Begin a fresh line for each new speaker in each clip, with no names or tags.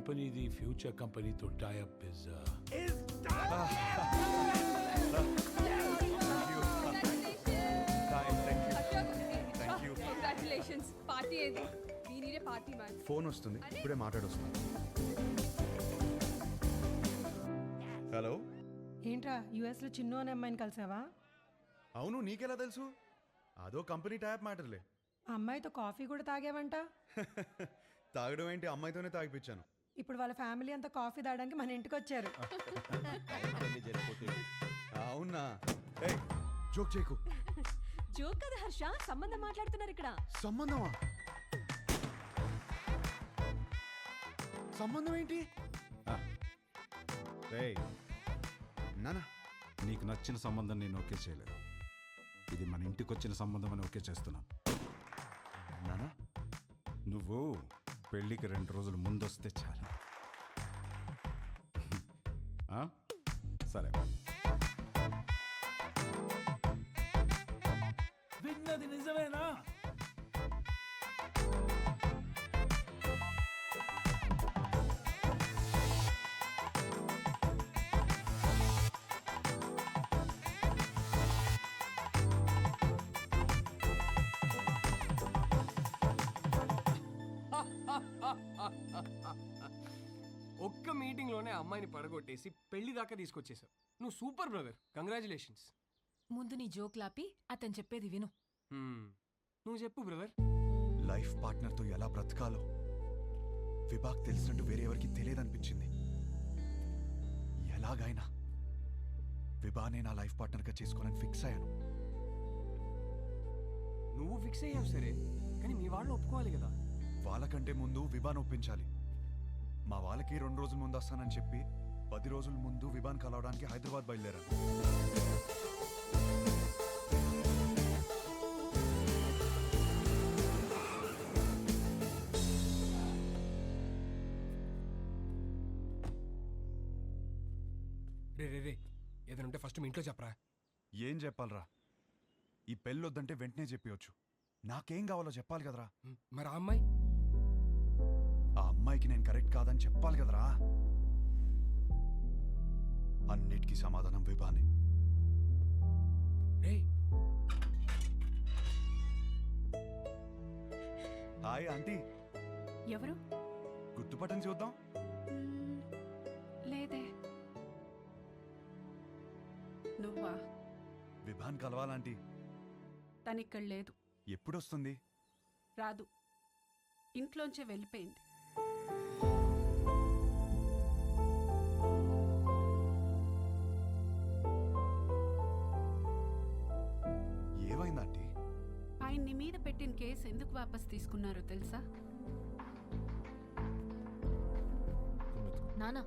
కంపెనీది ఫ్యూచర్ కంపెనీతో tie up is
congratulations. Party ఏది? దీనినే పార్టీ మ్యాన్.
ఫోన్ వస్తుంది, ఇప్పుడే మాట్లాడొస్తాను. హలో,
ఏంట్రా యుఎస్ లో చిన్ను అనే అమ్మాయిని కలిసావా?
అవును, నీకెలా తెలుసు? అదో కంపెనీ ట్యాప్ మ్యాటర్లే.
ఆ అమ్మాయితో కాఫీ కూడా తాగావంట.
తాగడం ఏంటి, అమ్మాయితోనే తాగిపించాను.
ఇప్పుడు వాళ్ళ ఫ్యామిలీ అంతా కాఫీ తాగడానికి మన ఇంటికి వచ్చారు.
అవునా? ఏయ్, జోక్ చేయకు.
జోక్ కదా హర్ష, సంబంధం మాట్లాడుతున్నారు ఇక్కడ.
సంబంధమా? సంబంధం ఏంటి? రేయ్ నానా,
నీకు నచ్చిన సంబంధం నేను ఓకే చేయలేదు. ఇది మన ఇంటికి వచ్చిన సంబంధం అని ఓకే చేస్తున్నాను.
నానా,
నువ్వు పెళ్ళికి 2 రోజులు ముందొస్తే చాలు. ఆ? సరే.
విన్నది నిజమేనా?
ఒక్క మీటింగ్ లోనే అమ్మాయిని పడగొట్టేసి పెళ్లి దాకా తీసుకొచ్చేసావు. నువ్వు సూపర్ బ్రదర్, కంగ్రాచులేషన్స్.
ముందు నీ జోక్ లాపి అతను చెప్పేది విను.
నువ్వు చెప్పు బ్రదర్.
లైఫ్ పార్ట్నర్తో ఎలా బ్రతకాలో విభాగ్ తెలిసినట్టు వేరే ఎవరికి తెలియదనిపించింది. ఎలాగైనా విభానే నా లైఫ్ పార్ట్నర్గా చేసుకోవాలని ఫిక్స్ అయ్యాను.
నువ్వు ఫిక్స్ అయ్యావు సరే, కానీ మీ వాళ్ళు ఒప్పుకోవాలి కదా.
వాళ్ళకంటే ముందు విభాన్ ఒప్పించాలి. మా వాళ్ళకి 2 రోజుల ముందు వస్తానని చెప్పి 10 రోజుల ముందు విభాన్ కలవడానికి హైదరాబాద్ బయలుదేరాను.
రే రే రే, ఏదైనా ఉంటే ఫస్ట్ మీ ఇంట్లో చెప్పరా.
ఏం చెప్పాలరా? ఈ పెళ్ళొద్దంటే వెంటనే చెప్పవచ్చు. నాకేం కావాలో చెప్పాలి కదరా.
మరి ఆ అమ్మాయి?
ఆ అమ్మాయికి నేను కరెక్ట్ కాదని చెప్పాలి కదరా. అన్నిటికీ సమాధానం విభానే.
రే,
హాయ్ ఆంటీ.
ఎవరు?
గుర్తుపట్టని చూద్దాం.
లేదే. నువ్వా?
విభాన్ కలవాలంటీ.
తనిక్కడ లేదు.
ఎప్పుడొస్తుంది?
రాదు, ఇంట్లోంచే వెళ్ళిపోయింది.
ఏమైందంటీ?
ఆయన్ని మీద పెట్టిన కేసు ఎందుకు వాపస్ తీసుకున్నారో తెలుసా?
నానా,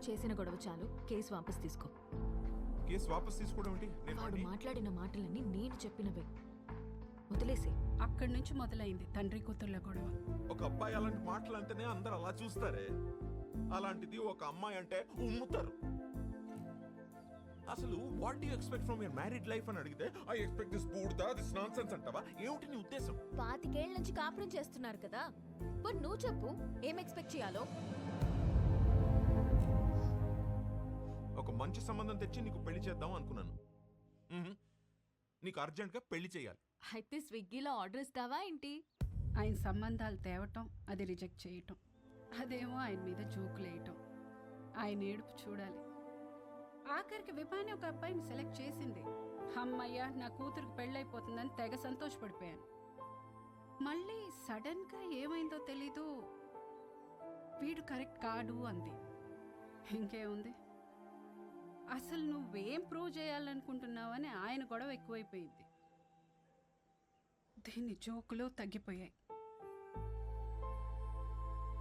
చేసిన గొడవ చాలు, కేసు వాపస్ తీసుకో.
కేసు వాపస్ తీసుకోవడం ఏంటి?
వాడు మాట్లాడిన మాటలన్నీ నేను చెప్పినవే, వదిలేసే.
అక్కడి నుంచి మొదలైంది తండ్రి కూతుర్ల గొడవ.
ఒక అబ్బాయి అలాంటి మాటలు అంటేనే అందరు అలా చూస్తారే, అలాంటిది ఒక అమ్మాయి అంటే ఉమ్ముతారు. అసలు what do you expect from your married life అని అడిగితే ఐ ఎక్స్పెక్ట్ దిస్ బూడ్దా, దిస్ నాన్సెన్స్ అంటావా? ఏమిటి నీ ఉద్దేశం?
25 ఏళ్ల నుంచి కాపురం చేస్తున్నారు కదా, మరి నువ్వు చెప్పు ఏం ఎక్స్పెక్ట్ చేయాలో.
ఒక మంచి సంబంధం తెచ్చి నీకు పెళ్లి చేద్దాం అనుకున్నాను. నీకు అర్జెంట్ గా పెళ్లి చేయాలి.
అయితే స్విగ్గీలో ఆర్డర్ ఇస్తావా ఏంటి?
ఆయన సంబంధాలు తేవటం, అది రిజెక్ట్ చేయటం, అదేమో ఆయన మీద జోకులేయటం, ఆయన ఏడుపు చూడాలి. ఆఖరికి విభాని ఒక అబ్బాయిని సెలెక్ట్ చేసింది. అమ్మయ్య, నా కూతురికి పెళ్ళైపోతుందని తెగ సంతోషపడిపోయాను. మళ్ళీ సడన్ గా ఏమైందో తెలీదు, వీడు కరెక్ట్ కాడు అంది. ఇంకేముంది, అసలు నువ్వేం ప్రూవ్ చేయాలనుకుంటున్నావని ఆయన గొడవ ఎక్కువైపోయింది. దీని జోకులు తగ్గిపోయాయి.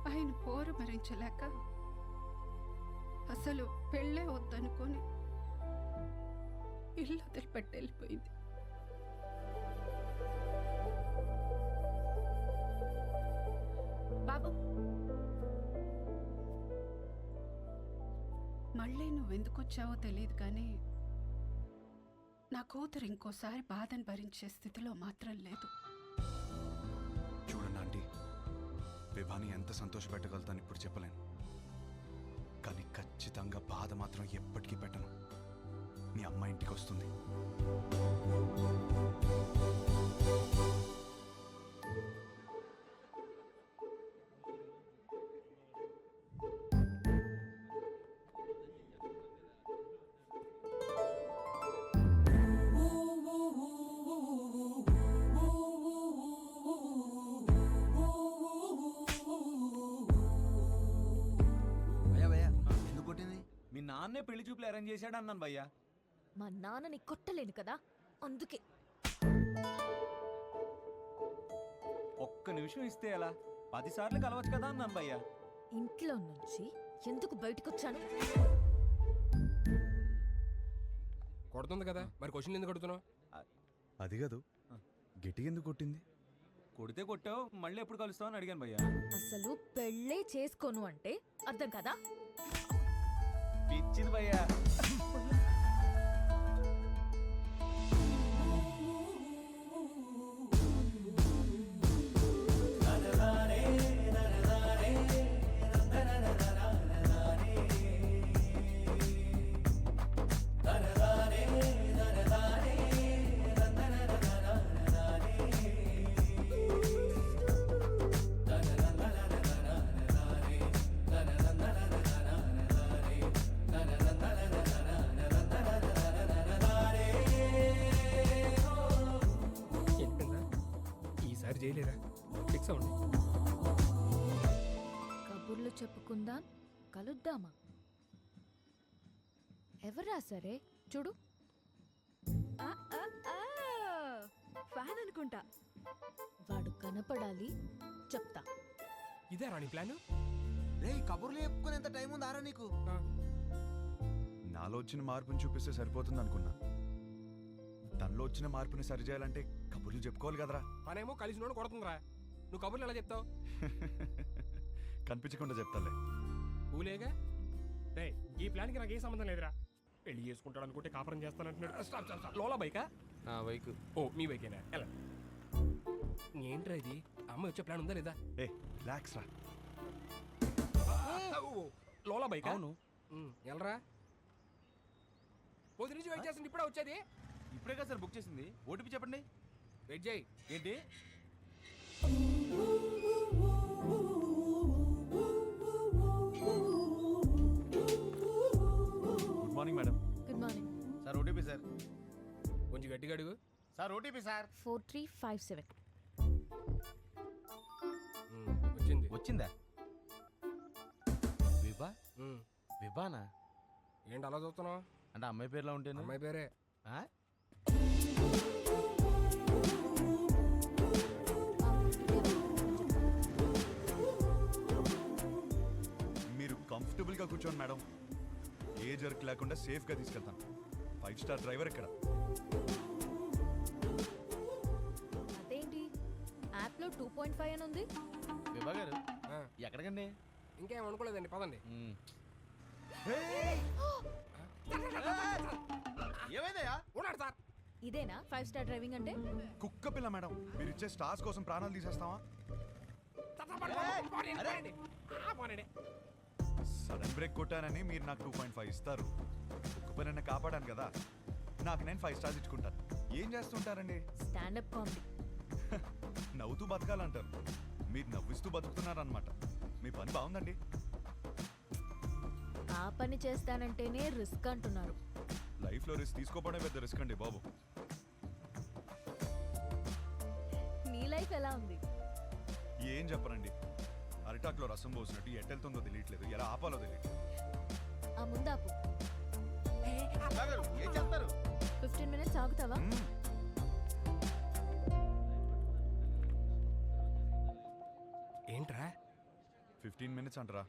ఆయన పోరు భరించలేక అసలు పెళ్ళే వద్దనుకొని ఇల్లు వదిలిపెట్టి వెళ్ళిపోయింది. బాబు, మళ్ళీ నువ్వెందుకు వచ్చావో తెలియదు కానీ నా కూతురు ఇంకోసారి బాధను భరించే స్థితిలో మాత్రం లేదు.
చూడండి ఆంటీ, విభాని ఎంత సంతోషపెట్టగలుగుతాను ఇప్పుడు చెప్పలేను, కానీ ఖచ్చితంగా బాధ మాత్రం ఎప్పటికీ పెట్టను. మీ అమ్మ ఇంటికి వస్తుంది.
భయ్యా భయ్యా ఎందుకు కొట్టింది? మీ నాన్నే పెళ్లి చూపులు అరేంజ్ చేశాడు అన్నాను భయ్యా.
మా నాన్నని కొట్టలేను కదా, అందుకే.
ఒక్క నిమిషం ఇస్తే ఎలా? 10 సార్లు కలవచ్చు కదా అన్నాను భయ్యా.
ఇంట్లో నుంచి ఎందుకు బయటకొచ్చాను?
కొడుతుంది కదా, మరి క్వశ్చన్ ఎందుకు అడుగుతున్నావు?
అది కాదు, గట్టి ఎందుకు కొట్టింది?
కొడితే కొట్టావు, మళ్ళీ ఎప్పుడు కలుస్తావు అని అడిగాను భయ్యా.
అసలు పెళ్ళే చేసుకోను అంటే అర్థం కదా?
పిచ్చింది భయ్యా.
చెప్పిందా? ఈసారి చేయలేరా? ఫిక్స్ అవ్వండి.
కబుర్లు చెప్పుకుందాం, కలుద్దామా? ఎవరా సరే చూడు. ఫ్యాన్ అనుకుంటా. వాడు కనపడాలి, చెప్తా.
ఇదే రాణి ప్లాన్.
రేయ్ కబుర్లు చెప్పుకుని ఎంత టైం ఉంది ఆరా నీకు?
నాలో వచ్చిన మార్పుని చూపిస్తే సరిపోతుంది అనుకున్నా. తనలో వచ్చిన మార్పుని సరిచేయాలంటే కబుర్లు చెప్పుకోవాలి కదరా.
పనేమో కలిసి నోడు కొడుతుందిరా, నువ్వు కబుర్లు ఎలా చెప్తావు?
కనిపించకుండా చెప్తాలే.
ఊలేగా రే, ఈ ప్లాన్కి నాకు ఏ సంబంధం లేదురా. పెళ్లి చేసుకుంటాడు అనుకుంటే కాపురం చేస్తానంటున్నాడు. Stop stop stop. లోలా బైకా? నా బైక్. ఓ మీ బైకేనా? ఎలా ఏంట్రా ఇది? అమ్మ వచ్చే ప్లాన్ ఉందా లేదా?
ఏ రిలాక్స్ రా.
లోలా బైక్.
అవును.
ఎలరా పొద్దు నుంచి వెయిట్ చేస్తుంది, ఇప్పుడే వచ్చేది.
ఇప్పుడే కదా సార్ బుక్ చేసింది. ఓటీపీ చెప్పండి.
వెయిట్ చేయి.
ఏంటి?
Good morning madam.
Good morning.
Sir OTP sir.
కొంచెం గట్టిగా అడుగు.
Sir OTP sir.
4357.
వచ్చింది.
వచ్చిందా? విభా? విభానా?
ఏంటి అలా చూస్తున్నావు?
అంటే అమ్మాయి పేరులో ఉంటేనే.
అమ్మాయి పేరే.
ఆ?
మీరు కంఫర్టబుల్గా కూర్చోండి మేడం. ఏ జర్క్ లేకుండా సేఫ్గా తీసుకెళ్తాను. 5 స్టార్ డ్రైవర్ ఇక్కడ.
అదేంటి యాప్లో 2.5 అని ఉంది?
విభా గారు
ఆ,
ఎక్కడికండి?
ఇంకేం అనుకోలేదండి, పదండి.
ఏమైందయ్యా?
ఉన్నాడు సార్.
ఇదేనా 5 స్టార్ డ్రైవింగ్ అంటే?
కుక్క పిల్ల మేడం, మీరు ఇచ్చే స్టార్స్ కోసం ప్రాణాలు తీసేస్తావా? సడన్ బ్రేక్ కొట్టానని మీరు నాకు 2.5 ఇస్తారు. కుక్క పిల్లన్న కాపాడాను కదా, నాకు నేను 5 స్టార్స్ ఇచ్చుకుంటాను. ఏం చేస్తుంటారండి?
Stand up comedy.
నవ్వుతూ బతకాలంటారు, మీరు నవ్విస్తూ బతుకుతున్నారనమాట. మీ పని బాగుందండి.
ఆ పని చేస్తానంటేనే రిస్క్ అంటున్నారు.
లైఫ్లో రిస్క్ తీసుకోవడమే పెద్ద రిస్క్ అండి బాబు.
నీ లైఫ్ ఎలా ఉంది?
ఏం చెప్పరండి, అరిటాక్లో రసం పోసినట్టు ఎట్టెళ్తుందో తెలియట్లేదు, ఎలా ఆపాలో తెలియట్లేదు.
ఆ ముందాపు.
విభా గారు ఏం చేస్తారు?
15 minutes ఆగుతావా?
ఏంట్రా
15 minutes అంటారా?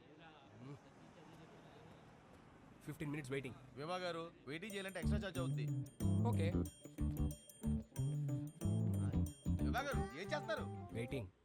15 minutes వెయిటింగ్.
విభా గారు వెయిటింగ్ చేయాలంటే ఎక్స్ట్రా చార్జ్ అవుద్ది.
ఓకే
విభా గారు ఏం చేస్తారు?
వెయిటింగ్.